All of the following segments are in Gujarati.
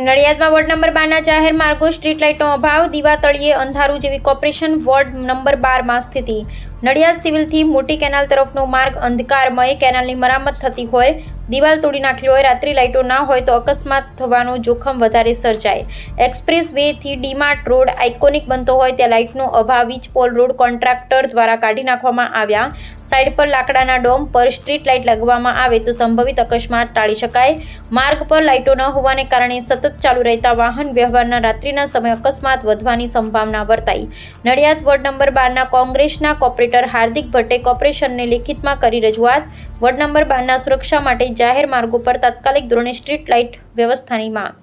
નડિયાદમાં વોર્ડ નંબર 12ના જાહેર માર્ગો સ્ટ્રીટ લાઇટનો અભાવ, દીવા તળિયે અંધારું જેવી કોર્પોરેશન વોર્ડ નંબર 12માં સ્થિતિ. નડિયાદ સિવિલથી મોટી કેનાલ તરફનો માર્ગ અંધકારમય, કેનાલની મરામત થતી હોય, દિવાલ તોડી નાખેલી હોય, રાત્રિ લાઇટો ના હોય તો અકસ્માત થવાનો જોખમ વધારે સર્જાય. એક્સપ્રેસ વેથી ડીમાર્ટ રોડ આઇકોનિક બનતો હોય ત્યાં લાઇટનો અભાવ, વીજ પોલ રોડ કોન્ટ્રાક્ટર દ્વારા કાઢી નાખવામાં આવ્યા. સાઇડ પર લાકડાના ડોમ પર સ્ટ્રીટ લાઇટ લગાવવામાં આવે તો સંભવિત અકસ્માત ટાળી શકાય. માર્ગ પર લાઇટો ન હોવાને કારણે સતત ચાલુ રહેતા વાહન વ્યવહારના રાત્રિના સમયે અકસ્માત વધવાની સંભાવના વર્તાઈ. નડિયાદ વોર્ડ નંબર 12ના કોંગ્રેસના કોર્પોરેટર હાર્દિક ભટ્ટે કોર્પોરેશનને લેખિતમાં કરી રજૂઆત. વોર્ડ નંબર 12ના સુરક્ષા માટે જાહેર માર્ગો પર તાત્કાલિક ધોરણે સ્ટ્રીટ લાઇટ વ્યવસ્થાની માંગ.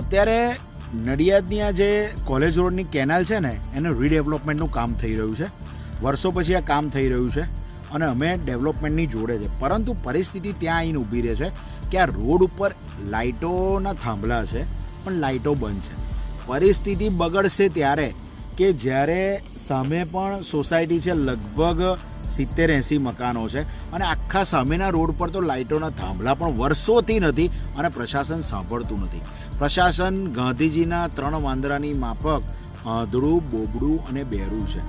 અત્યારે નડિયાદની આ જે કોલેજ રોડની કેનાલ છે ને એનું રીડેવલપમેન્ટનું કામ થઈ રહ્યું છે. વર્ષો પછી આ કામ થઈ રહ્યું છે અને અમે ડેવલપમેન્ટની જોડે છે, પરંતુ પરિસ્થિતિ ત્યાં આવીને ઊભી રહે છે કે આ રોડ ઉપર લાઇટોના થાંભલા છે પણ લાઇટો બંધ છે. પરિસ્થિતિ બગડશે ત્યારે કે જ્યારે સામે પણ સોસાયટી છે, લગભગ 70-80 મકાનો છે અને આખા સામેના રોડ પર તો લાઇટોના થાંભલા પણ વર્ષોથી નથી અને પ્રશાસન સાંભળતું નથી. પ્રશાસન ગાંધીજીના 3 વાંદરાની માફક આંધળું, બોબડું અને બહેરું છે.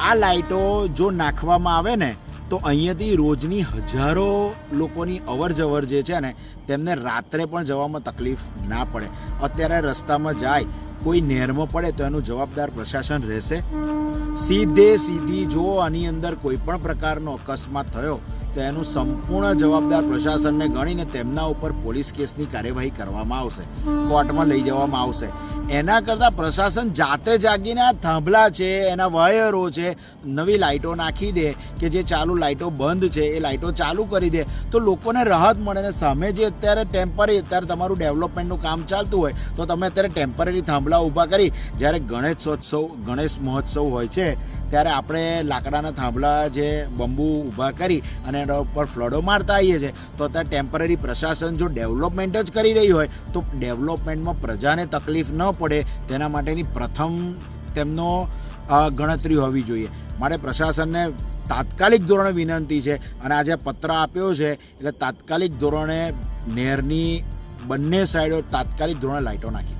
આ લાઇટો જો નાખવામાં આવે ને તો અહીંયાથી રોજની હજારો લોકોની અવરજવર જે છે ને તેમને રાત્રે પણ જવામાં તકલીફ ના પડે. અત્યારે રસ્તામાં જાય, કોઈ નહેરમાં પડે તો એનું જવાબદાર પ્રશાસન રહેશે. સીધી જો આની અંદર કોઈ પણ પ્રકારનો અકસ્માત થયો તો એનું સંપૂર્ણ જવાબદાર પ્રશાસનને ગણીને તેમના ઉપર પોલીસ કેસની કાર્યવાહી કરવામાં આવશે, કોર્ટમાં લઈ જવામાં આવશે. એના કરતાં પ્રશાસન જાતે જાગીને આ થાંભલા છે, એના વાયરો છે, નવી લાઇટો નાખી દે કે જે ચાલુ લાઇટો બંધ છે એ લાઇટો ચાલુ કરી દે તો લોકોને રાહત મળે. ને સામે જે અત્યારે અત્યારે તમારું ડેવલપમેન્ટનું કામ ચાલતું હોય તો તમે અત્યારે ટેમ્પરરી થાંભલા ઊભા કરી, જ્યારે ગણેશ મહોત્સવ હોય છે ત્યારે આપણે લાકડાના થાંભલા જે બંબુ ઊભા કરી અને એના ઉપર ફ્લડો મારતા આવીએ છીએ. તો અત્યારે ટેમ્પરરી પ્રશાસન જો ડેવલપમેન્ટ જ કરી રહી હોય તો ડેવલપમેન્ટમાં પ્રજાને તકલીફ ન પડે તેના માટેની પ્રથમ તેમનો ગણતરી હોવી જોઈએ. માટે પ્રશાસનને તાત્કાલિક ધોરણે વિનંતી છે અને આજે પત્ર આપ્યો છે એટલે તાત્કાલિક ધોરણે નહેરની બંને સાઈડો તાત્કાલિક ધોરણે લાઇટો નાખી.